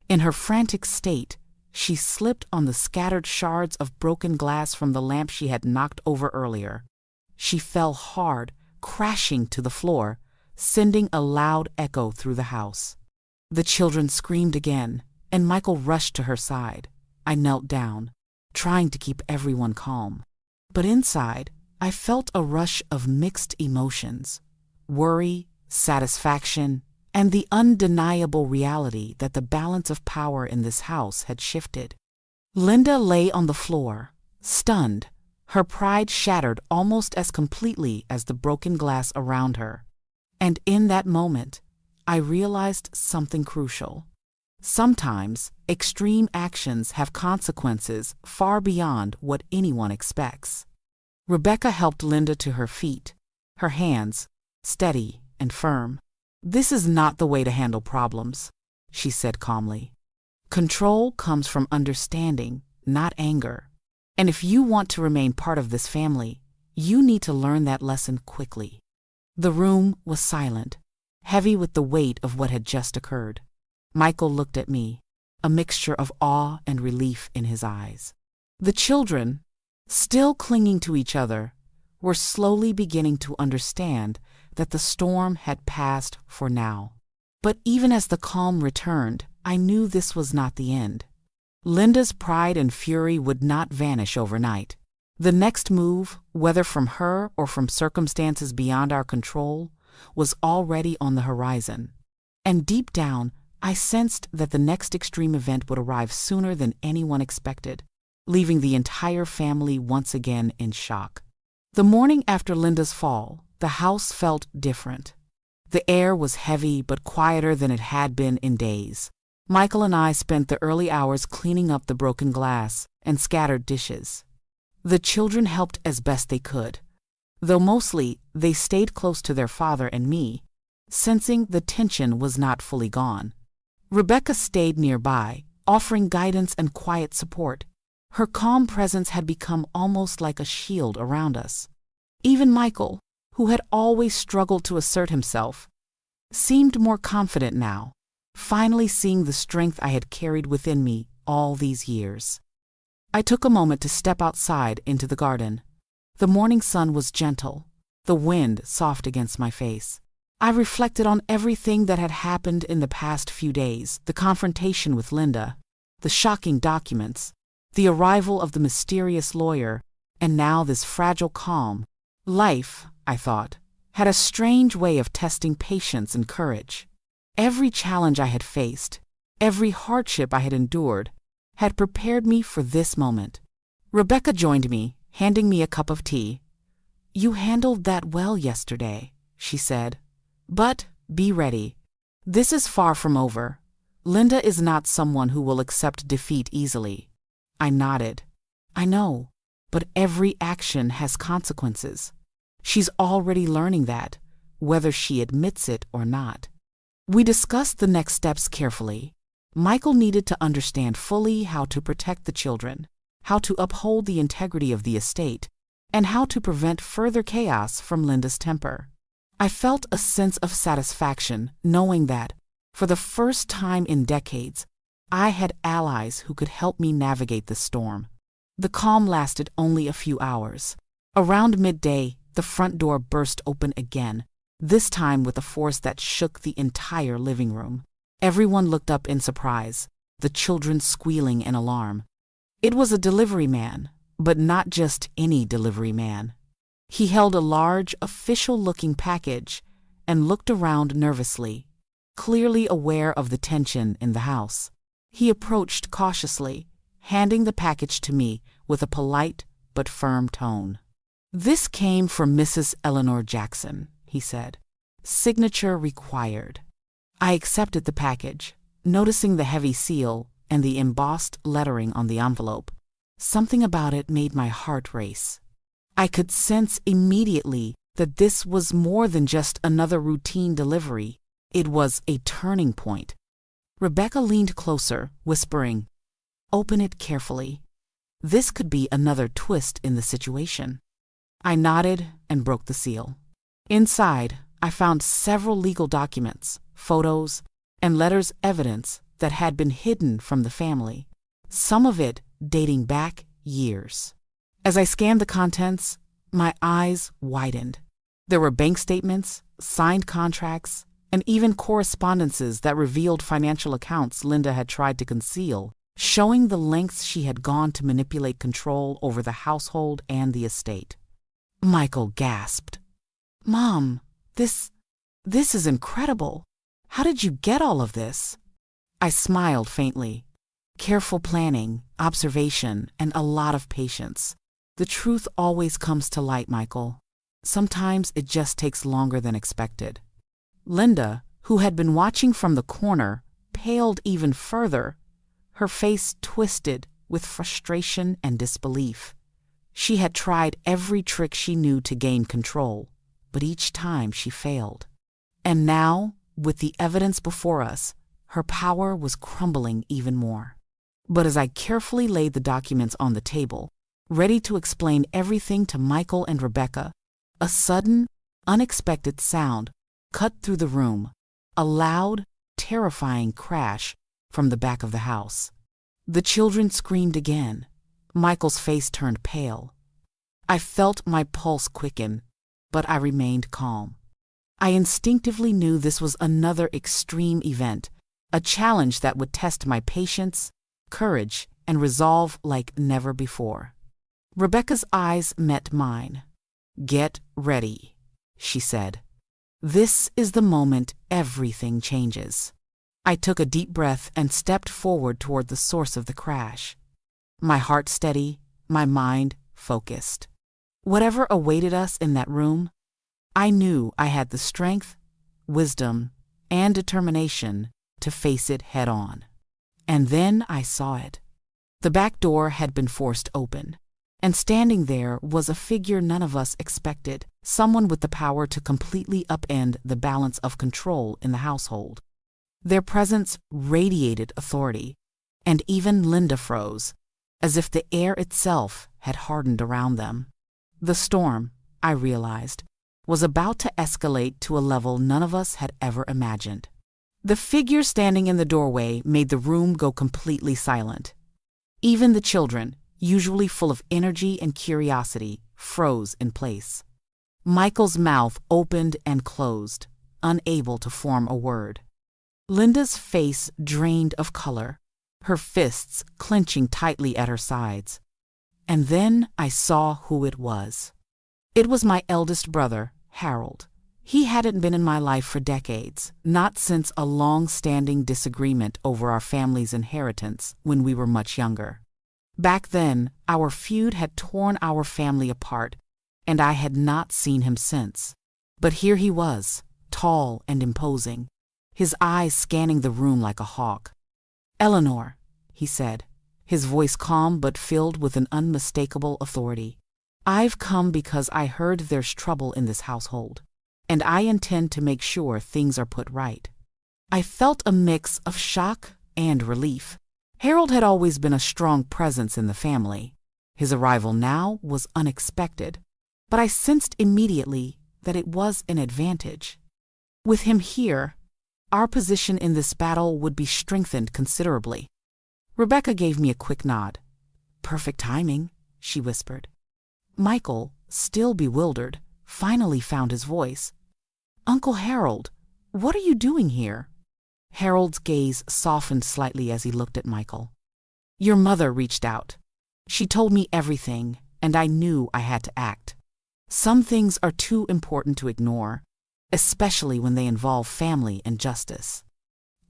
In her frantic state, she slipped on the scattered shards of broken glass from the lamp she had knocked over earlier. She fell hard, crashing to the floor, sending a loud echo through the house. The children screamed again, and Michael rushed to her side. I knelt down, trying to keep everyone calm. But inside, I felt a rush of mixed emotions: worry, satisfaction, and the undeniable reality that the balance of power in this house had shifted. Linda lay on the floor, stunned, her pride shattered almost as completely as the broken glass around her. And in that moment, I realized something crucial. Sometimes, extreme actions have consequences far beyond what anyone expects. Rebecca helped Linda to her feet, her hands steady and firm. "This is not the way to handle problems," she said calmly. "Control comes from understanding, not anger. And if you want to remain part of this family, you need to learn that lesson quickly." The room was silent, heavy with the weight of what had just occurred. Michael looked at me, a mixture of awe and relief in his eyes. The children, still clinging to each other, were slowly beginning to understand that the storm had passed for now. But even as the calm returned, I knew this was not the end. Linda's pride and fury would not vanish overnight. The next move, whether from her or from circumstances beyond our control, was already on the horizon. And deep down, I sensed that the next extreme event would arrive sooner than anyone expected, leaving the entire family once again in shock. The morning after Linda's fall, the house felt different. The air was heavy but quieter than it had been in days. Michael and I spent the early hours cleaning up the broken glass and scattered dishes. The children helped as best they could, though mostly they stayed close to their father and me, sensing the tension was not fully gone. Rebecca stayed nearby, offering guidance and quiet support. Her calm presence had become almost like a shield around us. Even Michael, who had always struggled to assert himself, seemed more confident now, finally seeing the strength I had carried within me all these years. I took a moment to step outside into the garden. The morning sun was gentle, the wind soft against my face. I reflected on everything that had happened in the past few days: the confrontation with Linda, the shocking documents, the arrival of the mysterious lawyer, and now this fragile calm. Life, I thought, had a strange way of testing patience and courage. Every challenge I had faced, every hardship I had endured, had prepared me for this moment. Rebecca joined me, handing me a cup of tea. "You handled that well yesterday," she said. "But be ready. This is far from over. Linda is not someone who will accept defeat easily." I nodded. "I know, but every action has consequences. She's already learning that, whether she admits it or not." We discussed the next steps carefully. Michael needed to understand fully how to protect the children, how to uphold the integrity of the estate, and how to prevent further chaos from Linda's temper. I felt a sense of satisfaction knowing that, for the first time in decades, I had allies who could help me navigate the storm. The calm lasted only a few hours. Around midday, the front door burst open again, this time with a force that shook the entire living room. Everyone looked up in surprise, the children squealing in alarm. It was a delivery man, but not just any delivery man. He held a large, official-looking package and looked around nervously, clearly aware of the tension in the house. He approached cautiously, handing the package to me with a polite but firm tone. "This came from Mrs. Eleanor Jackson," he said. "Signature required." I accepted the package, noticing the heavy seal and the embossed lettering on the envelope. Something about it made my heart race. I could sense immediately that this was more than just another routine delivery. It was a turning point. Rebecca leaned closer, whispering, "Open it carefully. This could be another twist in the situation." I nodded and broke the seal. Inside, I found several legal documents, photos, and letters evidence that had been hidden from the family, some of it dating back years. As I scanned the contents, my eyes widened. There were bank statements, signed contracts, and even correspondences that revealed financial accounts Linda had tried to conceal, showing the lengths she had gone to manipulate control over the household and the estate. Michael gasped. "Mom, this is incredible. How did you get all of this?" I smiled faintly. "Careful planning, observation, and a lot of patience. The truth always comes to light, Michael. Sometimes it just takes longer than expected." Linda, who had been watching from the corner, paled even further, her face twisted with frustration and disbelief. She had tried every trick she knew to gain control, but each time she failed. And now, with the evidence before us, her power was crumbling even more. But as I carefully laid the documents on the table, ready to explain everything to Michael and Rebecca, a sudden, unexpected sound cut through the room, a loud, terrifying crash from the back of the house. The children screamed again. Michael's face turned pale. I felt my pulse quicken, but I remained calm. I instinctively knew this was another extreme event, a challenge that would test my patience, courage, and resolve like never before. Rebecca's eyes met mine. "Get ready," she said. "This is the moment everything changes." I took a deep breath and stepped forward toward the source of the crash. My heart steady, my mind focused. Whatever awaited us in that room, I knew I had the strength, wisdom, and determination to face it head on. And then I saw it. The back door had been forced open, and standing there was a figure none of us expected, someone with the power to completely upend the balance of control in the household. Their presence radiated authority, and even Linda froze, as if the air itself had hardened around them. The storm, I realized, was about to escalate to a level none of us had ever imagined. The figure standing in the doorway made the room go completely silent. Even the children, usually full of energy and curiosity, froze in place. Michael's mouth opened and closed, unable to form a word. Linda's face drained of color, her fists clenching tightly at her sides. And then I saw who it was. It was my eldest brother, Harold. He hadn't been in my life for decades, not since a long-standing disagreement over our family's inheritance when we were much younger. Back then, our feud had torn our family apart, and I had not seen him since. But here he was, tall and imposing, his eyes scanning the room like a hawk. "Eleanor," he said, his voice calm but filled with an unmistakable authority. "I've come because I heard there's trouble in this household, and I intend to make sure things are put right." I felt a mix of shock and relief. Harold had always been a strong presence in the family. His arrival now was unexpected, but I sensed immediately that it was an advantage. With him here, our position in this battle would be strengthened considerably. Rebecca gave me a quick nod. "Perfect timing," she whispered. Michael, still bewildered, finally found his voice. "Uncle Harold, what are you doing here?" Harold's gaze softened slightly as he looked at Michael. "Your mother reached out. She told me everything, and I knew I had to act. Some things are too important to ignore, especially when they involve family and justice."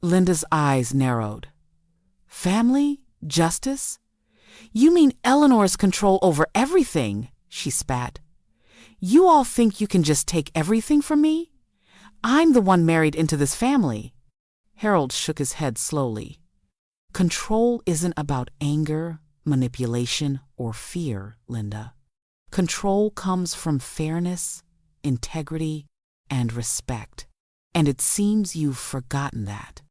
Linda's eyes narrowed. "Family? Justice? You mean Eleanor's control over everything?" she spat. "You all think you can just take everything from me? I'm the one married into this family." Harold shook his head slowly. "Control isn't about anger, manipulation, or fear, Linda. Control comes from fairness, integrity, and respect. And it seems you've forgotten that."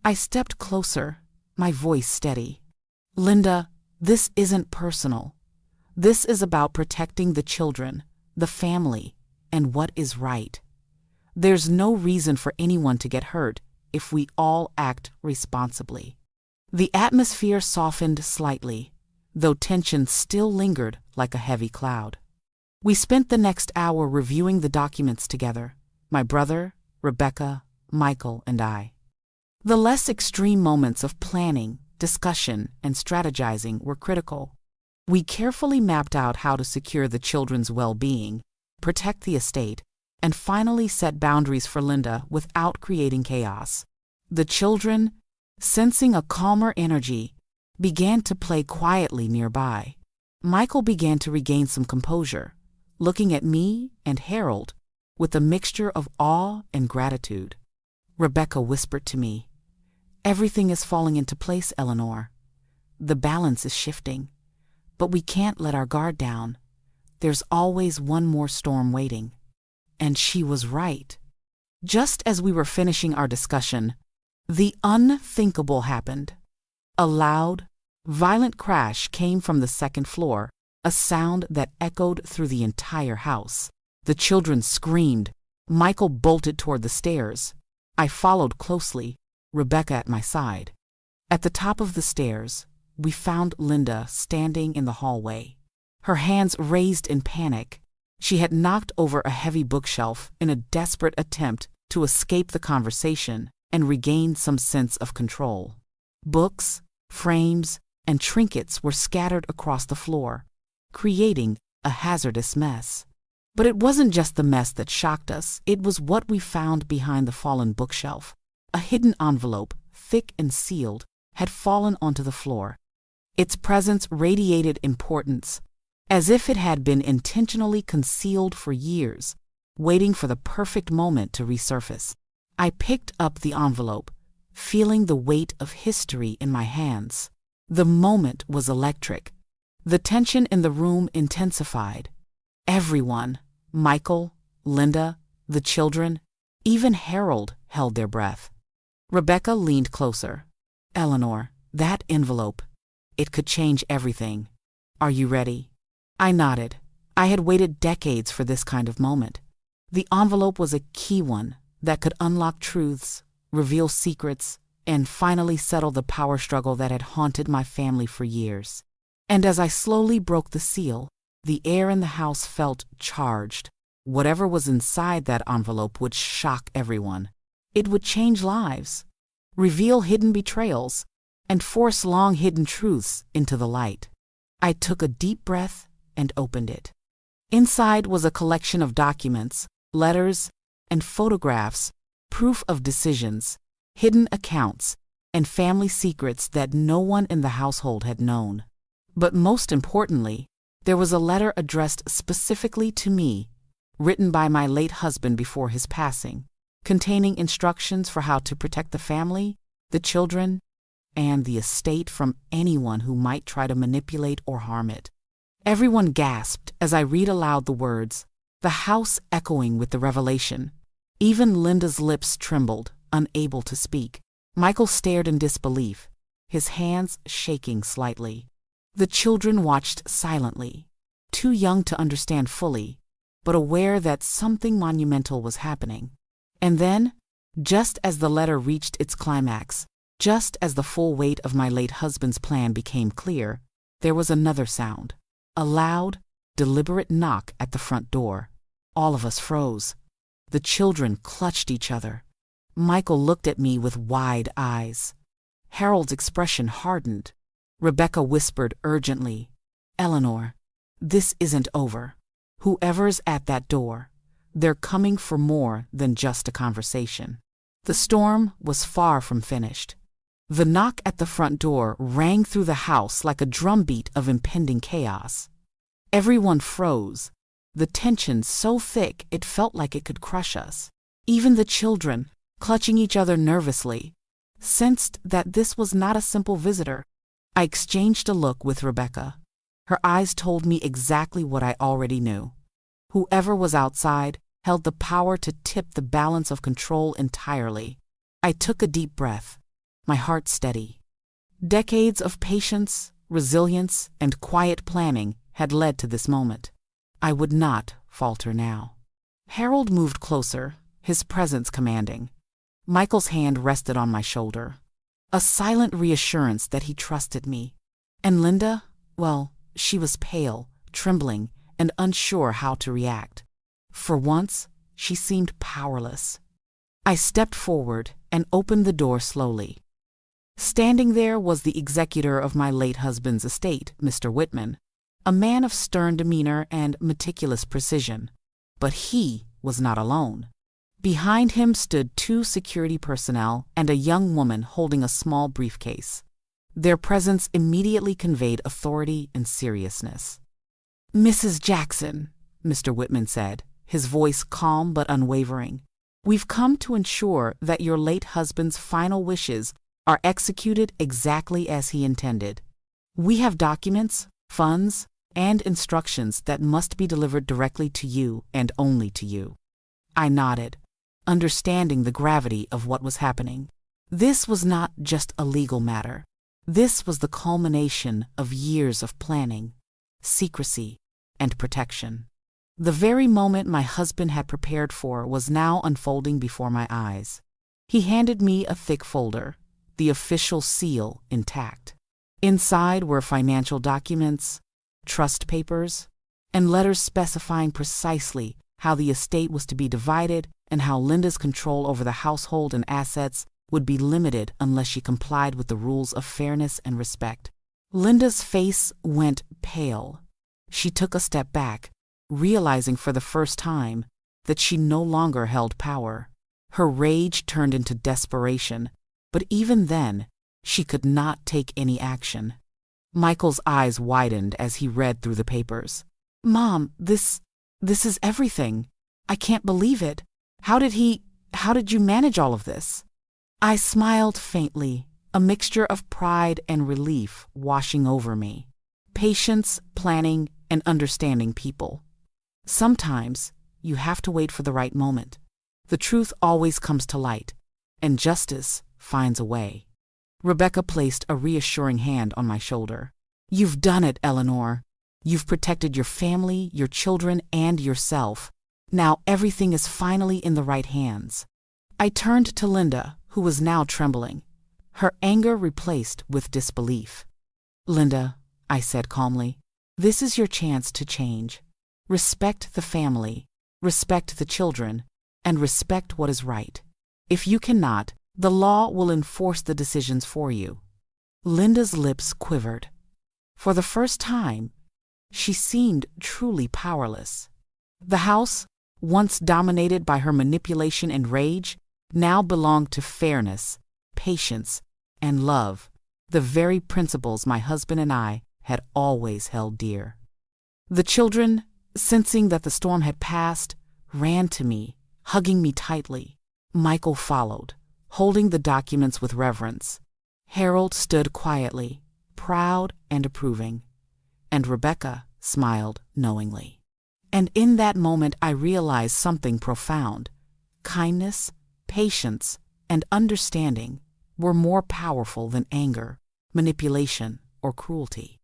I stepped closer, my voice steady. "Linda, this isn't personal. This is about protecting the children, the family, and what is right. There's no reason for anyone to get hurt if we all act responsibly." The atmosphere softened slightly, though tension still lingered like a heavy cloud. We spent the next hour reviewing the documents together, my brother, Rebecca, Michael and I. The less extreme moments of planning, discussion, and strategizing were critical. We carefully mapped out how to secure the children's well-being, protect the estate, and finally set boundaries for Linda without creating chaos. The children, sensing a calmer energy, began to play quietly nearby. Michael began to regain some composure, looking at me and Harold with a mixture of awe and gratitude. Rebecca whispered to me, "Everything is falling into place, Eleanor. The balance is shifting, but we can't let our guard down. There's always one more storm waiting." And she was right. Just as we were finishing our discussion, the unthinkable happened. A loud, violent crash came from the second floor, a sound that echoed through the entire house. The children screamed. Michael bolted toward the stairs. I followed closely, Rebecca at my side. At the top of the stairs, we found Linda standing in the hallway, her hands raised in panic. She had knocked over a heavy bookshelf in a desperate attempt to escape the conversation and regain some sense of control. Books, frames, and trinkets were scattered across the floor, creating a hazardous mess. But it wasn't just the mess that shocked us, it was what we found behind the fallen bookshelf. A hidden envelope, thick and sealed, had fallen onto the floor. Its presence radiated importance, as if it had been intentionally concealed for years, waiting for the perfect moment to resurface. I picked up the envelope, feeling the weight of history in my hands. The moment was electric. The tension in the room intensified. Everyone, Michael, Linda, the children, even Harold, held their breath. Rebecca leaned closer. "Eleanor, that envelope, it could change everything. Are you ready?" I nodded. I had waited decades for this kind of moment. The envelope was a key one that could unlock truths, reveal secrets, and finally settle the power struggle that had haunted my family for years. And as I slowly broke the seal, the air in the house felt charged. Whatever was inside that envelope would shock everyone. It would change lives, reveal hidden betrayals, and force long-hidden truths into the light. I took a deep breath and opened it. Inside was a collection of documents, letters, and photographs, proof of decisions, hidden accounts, and family secrets that no one in the household had known. But most importantly, there was a letter addressed specifically to me, written by my late husband before his passing, containing instructions for how to protect the family, the children, and the estate from anyone who might try to manipulate or harm it. Everyone gasped as I read aloud the words, the house echoing with the revelation. Even Linda's lips trembled, unable to speak. Michael stared in disbelief, his hands shaking slightly. The children watched silently, too young to understand fully, but aware that something monumental was happening. And then, just as the letter reached its climax, just as the full weight of my late husband's plan became clear, there was another sound. A loud, deliberate knock at the front door. All of us froze. The children clutched each other. Michael looked at me with wide eyes. Harold's expression hardened. Rebecca whispered urgently, "Eleanor, this isn't over. Whoever's at that door, they're coming for more than just a conversation." The storm was far from finished. The knock at the front door rang through the house like a drumbeat of impending chaos. Everyone froze, the tension so thick it felt like it could crush us. Even the children, clutching each other nervously, sensed that this was not a simple visitor. I exchanged a look with Rebecca. Her eyes told me exactly what I already knew. Whoever was outside held the power to tip the balance of control entirely. I took a deep breath, my heart steady. Decades of patience, resilience, and quiet planning had led to this moment. I would not falter now. Harold moved closer, his presence commanding. Michael's hand rested on my shoulder, a silent reassurance that he trusted me. And Linda, well, she was pale, trembling, and unsure how to react. For once, she seemed powerless. I stepped forward and opened the door slowly. Standing there was the executor of my late husband's estate, Mr. Whitman, a man of stern demeanor and meticulous precision. But he was not alone. Behind him stood 2 security personnel and a young woman holding a small briefcase. Their presence immediately conveyed authority and seriousness. "Mrs. Jackson," Mr. Whitman said, his voice calm but unwavering, "we've come to ensure that your late husband's final wishes are executed exactly as he intended. We have documents, funds, and instructions that must be delivered directly to you and only to you." I nodded, understanding the gravity of what was happening. This was not just a legal matter. This was the culmination of years of planning, secrecy, and protection. The very moment my husband had prepared for was now unfolding before my eyes. He handed me a thick folder, the official seal intact. Inside were financial documents, trust papers, and letters specifying precisely how the estate was to be divided and how Linda's control over the household and assets would be limited unless she complied with the rules of fairness and respect. Linda's face went pale. She took a step back, realizing for the first time that she no longer held power. Her rage turned into desperation, but even then, she could not take any action. Michael's eyes widened as he read through the papers. "Mom, this is everything. I can't believe it. How did you manage all of this?" I smiled faintly, a mixture of pride and relief washing over me. Patience, planning, and understanding people. Sometimes you have to wait for the right moment. The truth always comes to light, and justice finds a way. Rebecca placed a reassuring hand on my shoulder. "You've done it, Eleanor. You've protected your family, your children, and yourself. Now everything is finally in the right hands." I turned to Linda, who was now trembling, her anger replaced with disbelief. "Linda," I said calmly, "this is your chance to change. Respect the family, respect the children, and respect what is right. If you cannot, the law will enforce the decisions for you." Linda's lips quivered. For the first time, she seemed truly powerless. The house, once dominated by her manipulation and rage, now belonged to fairness, patience, and love, the very principles my husband and I had always held dear. The children, sensing that the storm had passed, ran to me, hugging me tightly. Michael followed, holding the documents with reverence. Harold stood quietly, proud and approving, and Rebecca smiled knowingly. And in that moment I realized something profound. Kindness, patience, and understanding were more powerful than anger, manipulation, or cruelty.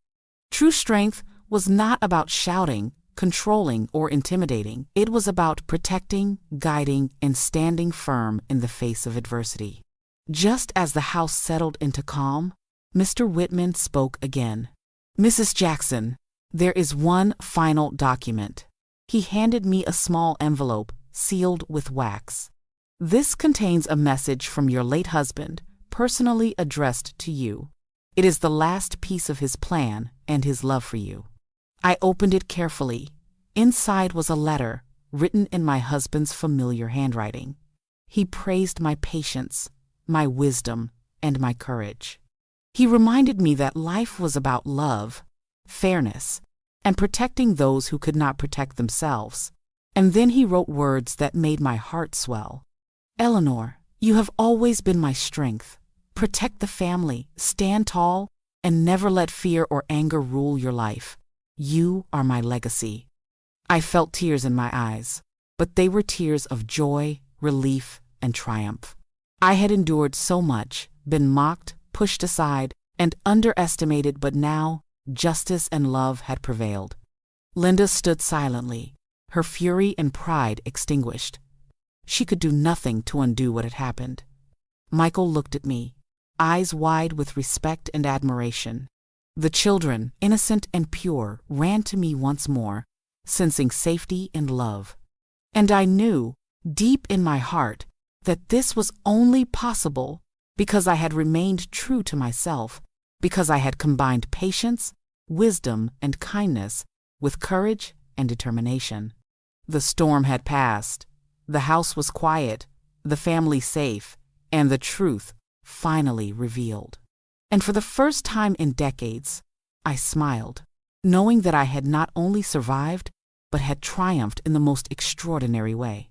True strength was not about shouting, controlling, or intimidating. It was about protecting, guiding, and standing firm in the face of adversity. Just as the house settled into calm, Mr. Whitman spoke again. "Mrs. Jackson, there is one final document." He handed me a small envelope sealed with wax. "This contains a message from your late husband, personally addressed to you. It is the last piece of his plan and his love for you." I opened it carefully. Inside was a letter written in my husband's familiar handwriting. He praised my patience, my wisdom, and my courage. He reminded me that life was about love, fairness, and protecting those who could not protect themselves. And then he wrote words that made my heart swell. "Eleanor, you have always been my strength. Protect the family, stand tall, and never let fear or anger rule your life. You are my legacy." I felt tears in my eyes, but they were tears of joy, relief, and triumph. I had endured so much, been mocked, pushed aside, and underestimated, but now justice and love had prevailed. Linda stood silently, her fury and pride extinguished. She could do nothing to undo what had happened. Michael looked at me, eyes wide with respect and admiration. The children, innocent and pure, ran to me once more, sensing safety and love. And I knew, deep in my heart, that this was only possible because I had remained true to myself, because I had combined patience, wisdom, and kindness with courage and determination. The storm had passed, the house was quiet, the family safe, and the truth finally revealed. And for the first time in decades, I smiled, knowing that I had not only survived, but had triumphed in the most extraordinary way.